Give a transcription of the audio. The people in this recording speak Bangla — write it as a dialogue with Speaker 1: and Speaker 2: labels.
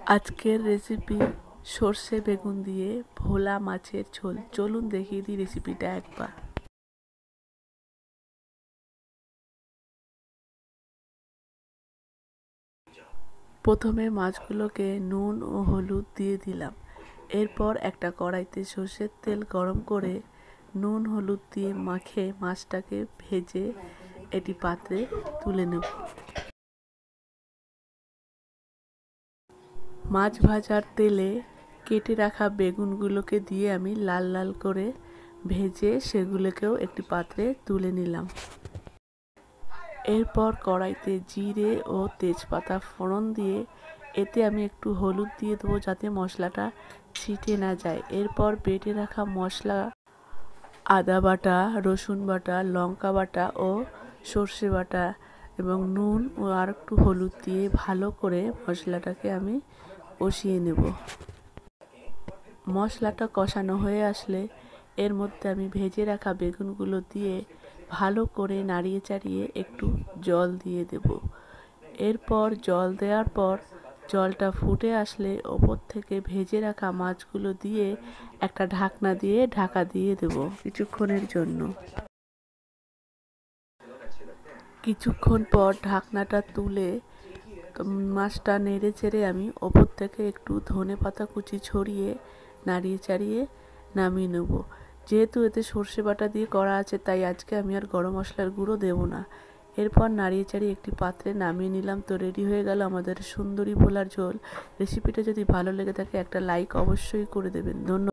Speaker 1: আজকের রেসিপি সর্ষে বেগুন দিয়ে ভোলা মাছের ঝোল। চলুন দেখিয়ে দিই রেসিপিটা একবার। প্রথমে মাছগুলোকে নুন ও হলুদ দিয়ে দিলাম। এরপর একটা কড়াইতে সর্ষের তেল গরম করে নুন হলুদ দিয়ে মাখে মাছটাকে ভেজে এটি পাত্রে তুলে নেব। মাছ ভাজার তেলে কেটে রাখা বেগুনগুলোকে দিয়ে আমি লাল লাল করে ভেজে সেগুলোকেও একটি পাত্রে তুলে নিলাম। এরপর কড়াইতে জিরে ও তেজপাতা ফোড়ন দিয়ে এতে আমি একটু হলুদ দিয়ে দেবো যাতে মশলাটা ছিটে না যায়। এরপর বেটে রাখা মশলা, আদা বাটা, রসুন বাটা, লঙ্কা বাটা ও সর্ষে বাটা এবং নুন ও আর একটু হলুদ দিয়ে ভালো করে মশলাটাকে আমি কষিয়ে নেব। মশলাটা কষানো হয়ে আসলে এর মধ্যে আমি ভেজে রাখা বেগুনগুলো দিয়ে ভালো করে নাড়িয়ে চাড়িয়ে একটু জল দিয়ে দেব। এরপর জল দেওয়ার পর জলটা ফুটে আসলে ওপর থেকে ভেজে রাখা মাছগুলো দিয়ে একটা ঢাকনা দিয়ে ঢাকা দিয়ে দেব কিছুক্ষণের জন্য। কিছুক্ষণ পর ঢাকনাটা তুলে মাছটা নেড়ে চেড়ে আমি ওপর থেকে একটু ধনেপাতা কুচি ছড়িয়ে নাড়িয়ে চাড়িয়ে নামিয়ে নেব। যেহেতু এতে সর্ষে বাটা দিয়ে করা আছে তাই আজকে আমি আর গরম মশলার গুঁড়ো দেব না। এরপর নাড়িয়ে চাড়িয়ে একটি পাত্রে নামিয়ে নিলাম। তো রেডি হয়ে গেল আমাদের সুন্দরী ভোলার ঝোল। রেসিপিটা যদি ভালো লেগে থাকে একটা লাইক অবশ্যই করে দেবেন। ধন্যবাদ।